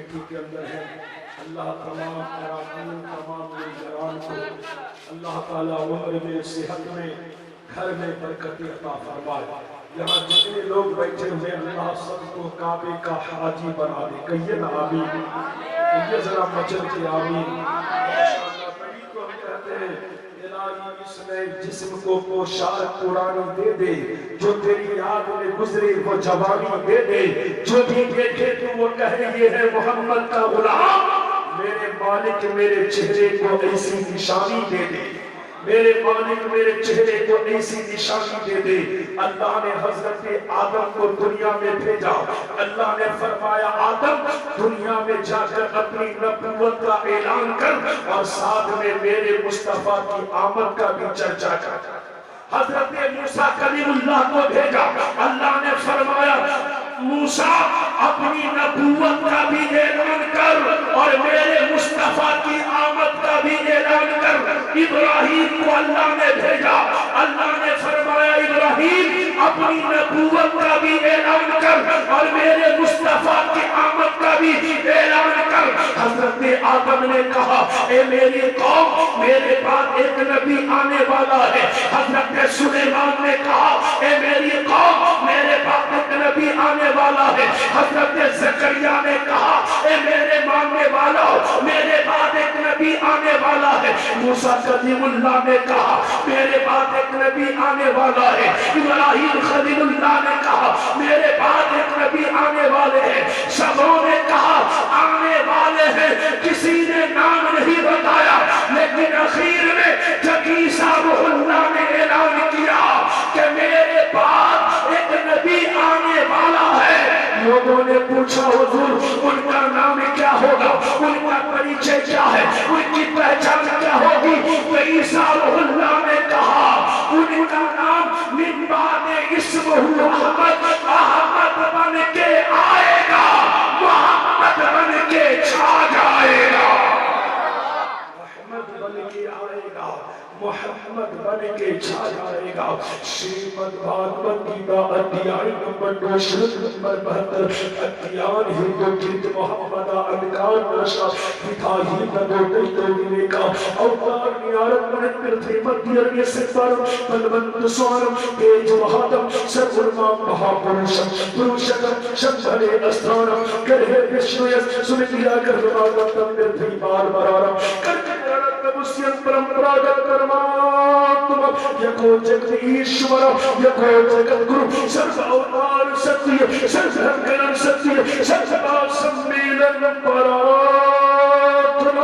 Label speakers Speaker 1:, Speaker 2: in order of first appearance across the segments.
Speaker 1: Committee کے اندر ہیں، اللہ تمام اراکین تمام لیڈران کو اللہ تعالیٰ عمر میں صحت میں گھر میں برکت عطا فرمائے۔ یہاں جتنے لوگ بیٹھے ہوئے اللہ سب کو کعبے کا حاجی بنا دے، کہیے نا آمین، کہیے ذرا مچل کے آمین۔ ماشاءاللہ نبی کو ہم کہتے ہیں الہی اس میں جسم کو پوشاک پرانی دے دے، جو تیری یاد میں گزرے وہ جوانی دے دے، جو بھی دیکھے تو وہ کہے یہ ہے محمد کا غلام۔ میرے مالک میرے چہرے کو ایسی نشانی دے دے، میرے مالک میرے چہرے کو ایسی نشانی دے دے۔ اللہ نے حضرت آدم کو دنیا میں بھیجا، اللہ نے فرمایا آدم دنیا میں جا کر اپنی نبوت کا اعلان کر اور ساتھ میں میرے مصطفیٰ کی آمد کا بھی چرچا کر۔ حضرت موسیٰ کلیم اللہ کو بھیجا، اللہ نے فرمایا موسیٰ اپنی نبوت کا بھی اعلان کر اور میرے مصطفیٰ کی آمد کا بھی اعلان کر۔ ابراہیم کو اللہ نے بھیجا، اللہ نے فرمایا ابراہیم اپنی نبوت کا بھی اعلان کر اور میرے مصطفیٰ کی آمد کا بھی اعلان کر۔ حضرت آدم نے کہا اے میری قوم میرے بعد ایک نبی آنے والا ہے۔ حضرت سلیمان نے کہا اے میری قوم میرے بعد ایک نبی آنے والا ہے۔ حضرت زکریا نے کہا اے میرے ماننے والوں میرے بعد ایک نبی آنے والا ہے۔ موسیٰ کلیم اللہ نے کہا میرے بعد ایک نبی آنے والا ہے۔ ابراہیم خلیل اللہ نے کہا میرے بعد ایک نبی آنے والے ہیں۔ سبوں نے کہا آنے والے ہیں، کسی نے نام نہیں بتایا، لیکن اخیر میں جب عیسیٰ روح اللہ نے اعلان کیا کہ میرے بعد ایک نبی آنے والا ہے، لوگوں نے پوچھا حضور ان کا نام کیا ہوگا، ان کا پریچے کیا ہے، ان کی پہچان کیا ہوگی؟ تو عیسیٰ روح اللہ نے کہا ان کا نام من بعد اسمہ احمد، احمد بن کے آئے گا، محمد بن کے چھا جائے گا، احمد بن کے آئے گا، محمد بن کے چھا جائے گا۔ شریمد بھاگوت گیتا ادھیائی نمبر 2 شلک نمبر 72 ادھیان ہندو گیت محمد انکار ناشا ہتاہی ندو دیتو گیلے کا اوتار نیارت منت کرتے مدیر کے سفر بلوند سوارم پیج وحادم سر علمام بہا پروشم پروشکم شمبھلے استھانم کرہے وشنویس سنکیا کرنوادم تم نردھی بار برارم کرکر رت مسیم پرمپراگت پرماتم یکو جگت ایشور یکو جگت گرو سرس اوتار ستیہ سرس ہنگلن ستیہ سرس بات سمیلن پراتم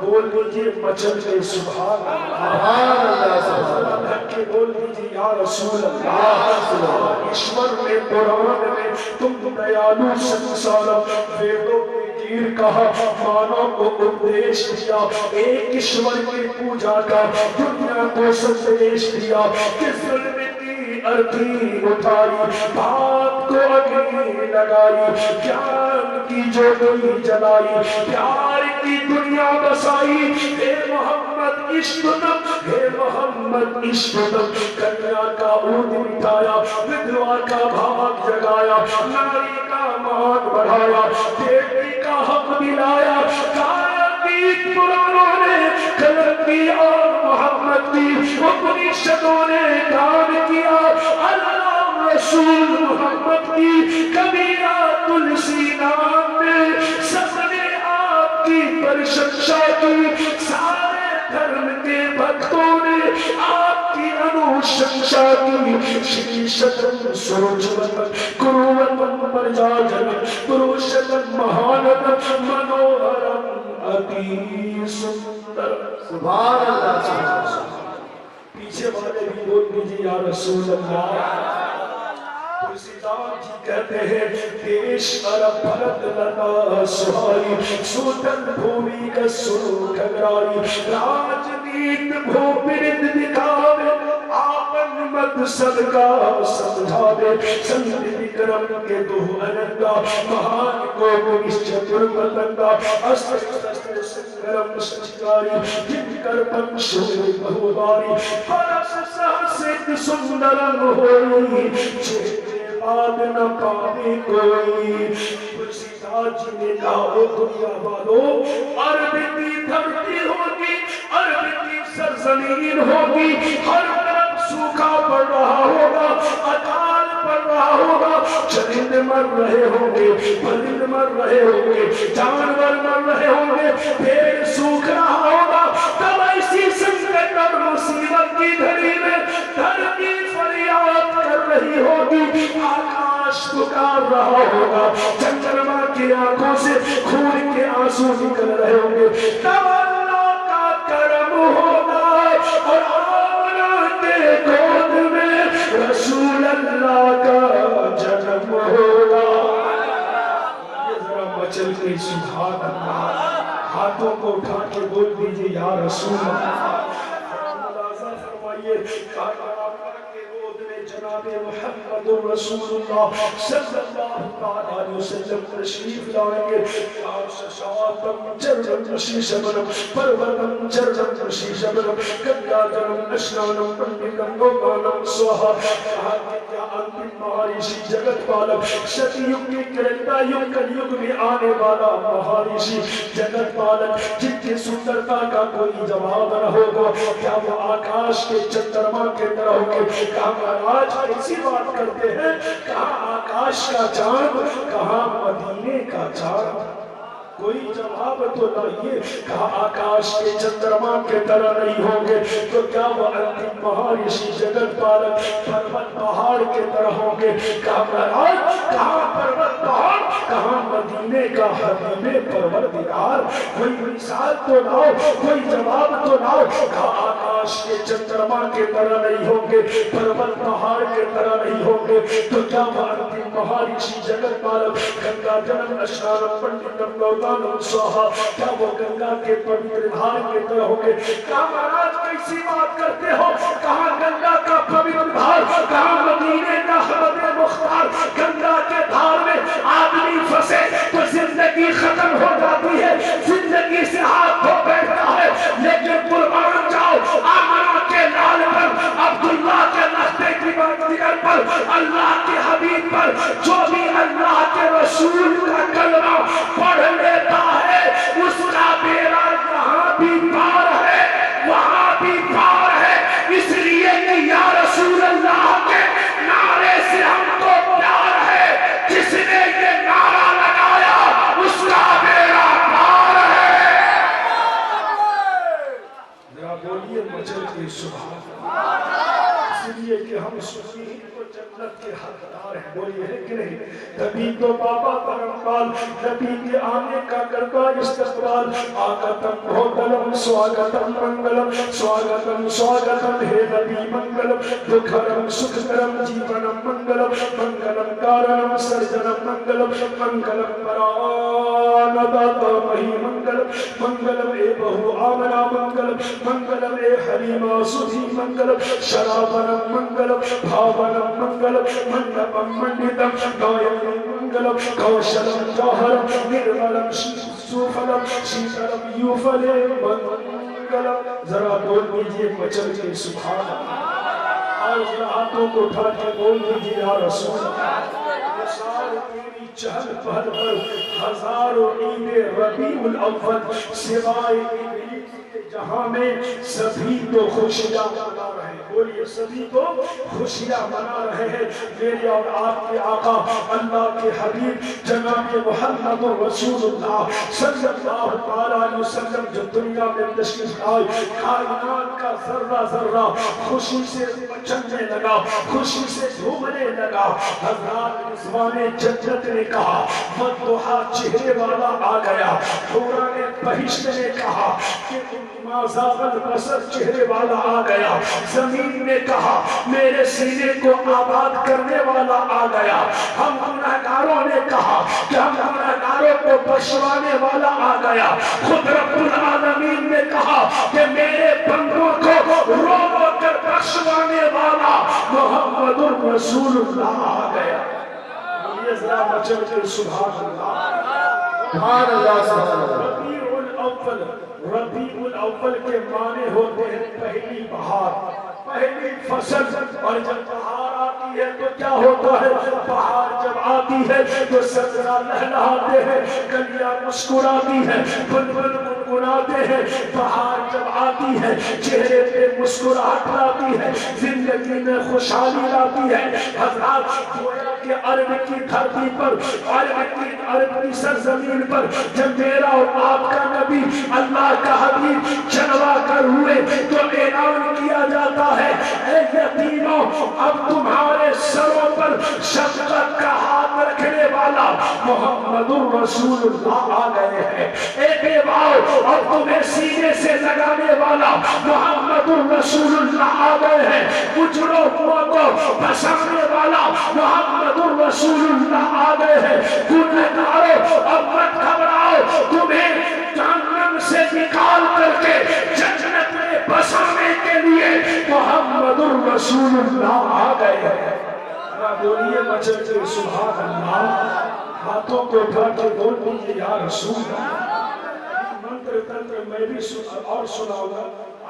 Speaker 1: بول دیجئے مچل کے سبحان اللہ، سبحان اللہ کے بول دیجئے یا رسول اللہ، ایشور میں قرآن میں تم دیالو سنسارم ویدوں میں گیر کہا مانوں کو اپدیش دیا، ایک ایشور کی پوجا کا دنیا کو سندیش دیا کہ ظلم کی ارتھی اٹھائی بات کو اگنی لگائی جان کی جوڑی جلائی پیار کی دنیا بسائی اے محمد عشقتم اے محمد عشقتم کنیا کا عود مٹایا ودوا کا بھاگ جگایا ناری کا مان بڑھایا بیٹی کا حق دلایا کایا کی پرانوں نے قلم کی اور محمد کی اپنیشدوں نے دان کیا اللہ رسول محمد کی کبیرہ تلسی نام میں سب نے آپ کی پرشنسا کی سارے دھرم کے بھکتوں نے آپ کی انوشنسا کی شیشتم سروجوتم کروتم پرجاجن پروشتم مہانتم منوہرم اتی سندر سبحان اللہ۔ پیچھے والے بھی بول دیجئے یا رسول اللہ۔ تلسیدار جی کہتے ہیں دیش عرب بھرت لتا سہائی سوتن بھومی کا سنو کھگرائی راج نیت بھو پرد دکھاوے آپن مد صدقہ سمجھاوے سنت وکرم کے دو اننگا مہان کو نشچتر پتنگا استر سنگرم سچکاری جن کر پنشوے بہواری پرس سہسد سندرم ہوئی چھے بات نہ پانے کوئی مزاج جینے کا او دنیا والوں، عرب کی دھرتی ہوگی، عرب کی سرزمین ہوگی، ہر طرف سوکھا پڑ رہا ہوگا، اکال پڑ رہا ہوگا، چرند مر رہے ہوں گے، پرند مر رہے ہوں گے، جانور مر رہے ہوں گے، پیڑ سوکھ رہا ہوگا، تب ایسی سنکٹ اور مصیبت کی گھڑی میں دھرتی فریاد کر رہی ہوگی، آکاش پکار رہا ہوگا، چندرما کی آنکھوں سے خون کے آنسو نکل رہے ہوں گے، تب اللہ کا کرم ہوگا اور آمنہ کے گود میں رسول اللہ کا جنم ہوگا۔ یہ ذرا مچل کے سبحان اللہ، ہاتھوں کو اٹھا کے بول دیجئے یا رسول اللہ۔ ملازہ فرمائیے جناب محمد رسول اللہ صلی اللہ علیہ وسلم تشریف لائیں گے، شاشاتم چرجم شیشمنم پرورتم چرجم شیشمنم گنگا جنم اشنانم پنڈتم گوگانم سوہا، کہا کہ کیا انتم مہارشی جگت پالک، شتی یگ کی کرتا یگ کل یگ میں آنے والا مہارشی جگت پالک، جن کی سندرتا کا کوئی جواب نہ ہوگا، کیا وہ آکاش کے چندرما کے طرح ہوگے؟ کہاں آج ایسی بات کرتے ہیں، کہاں آکاش کا چاند، کہاں مدینے کا چاند؟ کوئی جواب تو لائیے، کہا آکاش کے چندرما کے طرح نہیں ہوں گے، تو کیا وہ انتم مہارشی جگت پالک پروت پہاڑ کے طرح ہوں گے؟ کہا مہاراج کہاں پروت پہاڑ، کہاں مدینے کا حبیب پروردگار؟ کوئی مثال تو لاؤ، کوئی جواب تو لاؤ۔ کہا آکاش کے چندرما کے طرح نہیں ہوں گے، پروت پہاڑ کے طرح نہیں ہوں گے، تو کیا وہ انتم مہارشی جگت پالک گنگا جنم اشنانم پنڈتم گوگانم سوہا، کیا وہ گنگا کے پوتر دھار کے طرح ہوں گے؟ کہا مہاراج کیسی بات کرتے ہو، کہاں گنگا کا پوتر دھار، کہاں مدینے کا حبیب مختار؟ گنگا کے دھار میں آدمی پھنسے تو زندگی ختم ہو جاتی ہے، زندگی سے ہاتھ دھو بیٹھتا ہے، لیکن قربان جاؤ آمنہ کے لال پر، عبداللہ کے لختے کی دیگر پر، اللہ کے حبیب پر، جو بھی اللہ کے رسول کا کلمہ پڑھ لیتا ہے اس کا بیڑا یہاں بھی پار ہے وہاں بھی پار ہے، اس لیے کہ یا رسول اللہ کے نعرے سے ہم کو پیار ہے، جس نے یہ نعرہ لگایا اس کا بیڑا پار ہے۔ ذرا بولیے مچل کے سبحان اللہ، اس لیے کہ ہم سنی کو جنت کے حقدار ہیں، بولیے ہے کہ نہیں؟ تبھی تو بابا پرمپال نبی کے آنے کا کرتا استقبال، آگتم بھوتلم سواگتم منگلم، سواگتم سواگتم ہے نبی منگلم، دکھرم سکھرم جیونم منگلم، منگلم کارنم سرجنم منگلم، منگلم پراناداتا مہی منگلم، منگلم اے بہو آمنہ منگلم، منگلم اے حلیمہ سدھی منگلم، شرابنم منگلم، بھاونم منگلم، منڈپم منڈتم نائم منگلم، کوشلم جوہرم نرملم سوفلم شیتلم یوفلم منگلم۔ ذرا بول دیجئے مچل کے سبحان اللہ، اور ذرا ہاتھوں کو اٹھا کے بول دیجئے یا رسول اللہ۔ سال تیری چہل پہل پر ہزاروں عید ربیع الاول، سوائے عید جہاں میں سبھی تو خوشیاں منا رہے ہیں، بولیے سبھی تو خوشیاں منا رہے ہیں۔ میرے اور آپ کے آقا اللہ کے حبیب جناب محمد رسول اللہ صلی اللہ علیہ وسلم جو دنیا میں تشریف لائے، کائنات کا ذرہ ذرہ خوشی سے چلنے لگا، خوشی سے جھومنے لگا۔ حضرات رضوان جنت نے کہا والضحیٰ چہرے والا آ گیا، دوران بہشت نے کہا کہ ما زاغ البصر چہرے والا آ گیا، زمین نے کہا میرے سینے کو آباد کرنے والا آ گیا، ہم گناہگاروں نے کہا کہ ہم گناہگاروں کو بخشوانے والا آ گیا، خود رب العالمین نے کہا کہ میرے بندوں کو رو رو کر بخشوانے والا محمد الرسول اللہ آ گیا۔ یہ ذرا مچل کے سبحان اللہ، سبحان اللہ، سبحان اللہ۔ ربیع الاول کے معنی ہوتے ہیں پہلی بہار، پہلی فصل، اور جب بہار آتی ہے تو کیا ہوتا ہے؟ بہار جب آتی ہے تو سبزہ لہلہاتے ہیں، کلیاں مسکراتی ہیں، بلبل گنگناتے ہیں۔ بہار جب آتی ہے چہرے پہ مسکراہٹ لاتی ہے، زندگی میں خوشحالی لاتی ہے۔ حضرات گویا کہ عرب کی دھرتی پر، عرب کی سرزمین پر جب میرا اور آپ کا نبی اللہ کا حبیب جلوہ کر ہوئے تو اعلان کیا جاتا ہے، اے یتیموں اب تمہارے سروں پر شفقت کا ہاتھ رکھنے والا محمد الرسول اللہ آ گئے ہیں۔ اے بیواؤ اب تمہیں سینے سے لگانے والا محمد الرسول اللہ آ گئے ہیں۔ اجڑوں کو بسانے والا محمد الرسول اللہ آ گئے ہیں۔ گنہگاروں اب مت گھبراؤ، تمہیں جہنم سے نکال کر کے جنت میں بسانے کے لیے محمد الرسول اللہ آ گئے ہیں۔ بولیے مچل کے سبحان اللہ، ہاتھوں کو اٹھا کے بول دیجیے یا رسول اللہ۔ منتر تنتر میں بھی اور سناؤں گا،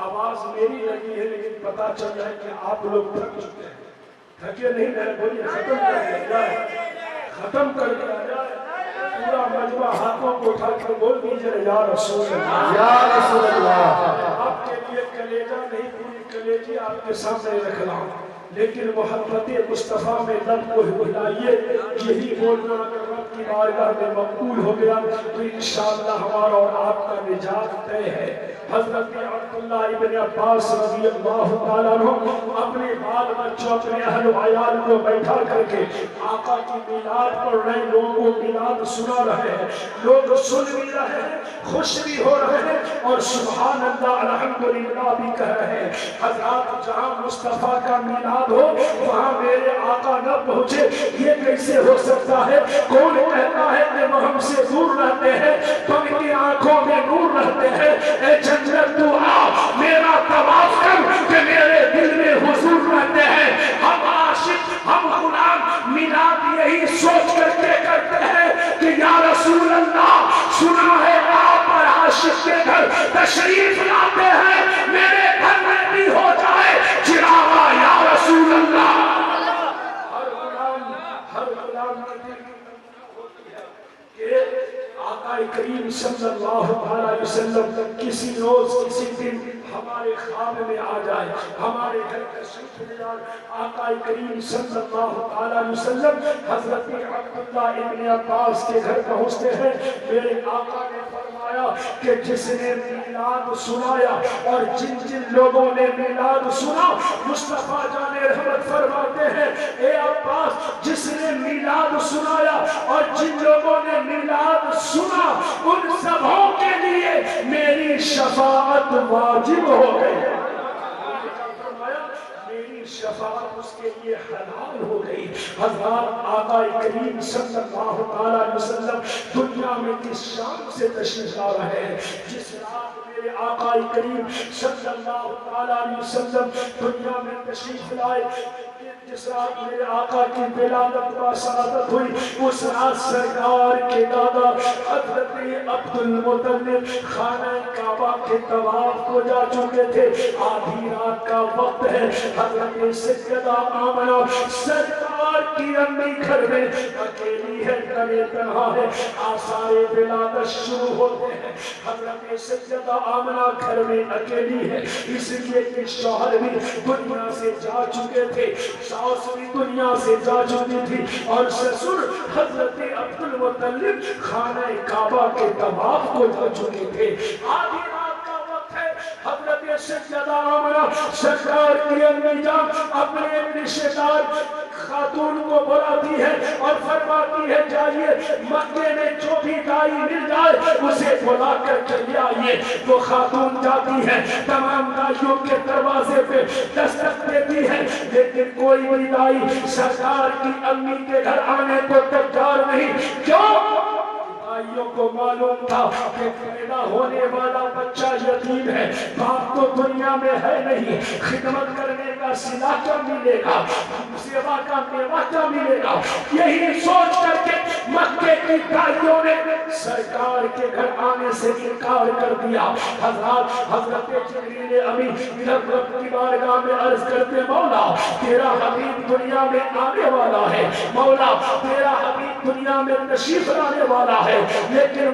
Speaker 1: آواز میری لگی ہے لیکن پتا چل رہا ہے کہ آپ لوگ تھک چکے ہیں۔ تھکے نہیں رہے، بولیے ختم کر دیا جائے، ختم کر دیا جائے۔ پورا مجمع ہاتھوں کو اٹھا کر بول دیجیے یا رسول اللہ، یا رسول اللہ۔ آپ کے لیے کلیجہ نہیں، پوری کلیجی آپ کے سامنے رکھ رہا ہوں، لیکن محبت مصطفیٰ میں لب کو ہلائیے۔ یہی بولنا اگر رب کی بارگاہ میں مقبول ہو گیا تو انشاءاللہ ہمارا اور آپ کا نجات طے ہے۔ حضرت عبداللہ ابن عباس رضی اللہ تعالیٰ عنہ اپنے بال بچوں، اپنے اہل و عیال کو بیٹھا کر کے آقا کی میلاد پڑھ رہے ہیں، لوگوں کو میلاد سنا رہے ہیں، لوگ سن بھی رہے ہیں، خوش بھی ہو رہے ہیں اور سبحان اللہ الحمدللہ بھی کہہ رہے ہیں۔ حضرات جہاں مصطفیٰ کا میلاد ہو وہاں میرے آقا نہ پہنچے، یہ کیسے ہو سکتا ہے؟ کون کہتا ہے کہ وہ ہم سے دور رہتے ہیں تو ان کی آنکھوں میں نور رہتے ہیں؟ اے جنت تو آ، میرا طواف کر کہ میرے دل میں حضور رہتے ہیں۔ ہم عاشق، ہم غلام میلاد یہی سوچ کر کے کرتے ہیں کہ یا رسول اللہ سنا ہے آپ پر عاشق کے گھر تشریف لاتے ہیں، میرے گھر میں بھی ہو جائے چراغا یا رسول اللہ۔ ہر غلام کے دل ہوتی ہے کہ آقا کریم صلی اللہ علیہ وسلم کسی روز کسی دن ہمارے خواب میں آ جائے، ہمارے گھر تشریف لے جائے۔ آقا کریم صلی اللہ علیہ وسلم حضرت عبداللہ ابن عباس کے گھر پہنچتے ہیں۔ میرے آقا نے فرمایا کہ جس نے میلاد سنایا اور جن جن لوگوں نے میلاد سنا، مصطفیٰ جان رحمت فرماتے ہیں اے عباس جس نے میلاد سنایا اور جن لوگوں نے میلاد سنا ان سبوں کے لیے میری شفاعت واجب ہو گئی، میری شفاعت اس کے لیے حلال ہو گئی۔ حضرات آقا کریم صلی اللہ علیہ وسلم دنیا میں کس شان سے تشریف لا رہے ہیں؟ جس رات میرے آقا کریم صلی اللہ علیہ وسلم دنیا میں تشریف لائے، جس رات میرے آقا کی ولادت و شہادت ہوئی، اس رات سرکار کے دادا حضرت عبد المطلب خانہ کعبہ کے طواف کو جا چکے تھے۔ آدھی رات کا وقت ہے، حضرت سیدہ آمنہ سرکار کی امی گھر میں اکیلی ہے، تنہے تنہا ہے، آثار ولادت شروع ہوتے ہیں۔ حضرت سیدہ آمنہ گھر میں اکیلی ہے، اس لیے کہ شوہر بھی دنیا سے جا چکے تھے، ساس بھی دنیا سے جا چکی تھی اور سسر حضرت عبد المطلب خانہ کعبہ کے طواف کو جا چکے تھے۔ آدھی رات کا وقت ہے، حضرت سیدہ آمنہ سرکار کی امی جان اپنے رشتہ دار خاتون کو بلاتی ہے اور فرماتی ہے جائیے مکے میں جو بھی دائی مل جائے اسے بلا کر چلی آئیے۔ وہ خاتون جاتی ہے، تمام دائیوں کے دروازے پہ دستک دیتی ہے، لیکن کوئی بھی دائی سرکار کی امی کے گھر آنے کو تیار نہیں۔ کیوں؟ دائیوں کو معلوم تھا کہ پیدا ہونے والا بچہ یتیم ہے، باپ تو دنیا میں ہے نہیں، خدمت کرنے کا صلہ کیا ملے گا، سیوا کا میوہ کیا ملے گا، یہی سوچ کر کے مکے کی دائیوں نے سرکار کے گھر آنے سے انکار کر دیا۔ حضرت جبریل امین رب کی بارگاہ میں عرض کرتے مولا تیرا حبیب دنیا میں آنے والا ہے، مولا تیرا حبیب دنیا میں تشریف لانے والا ہے، لیکن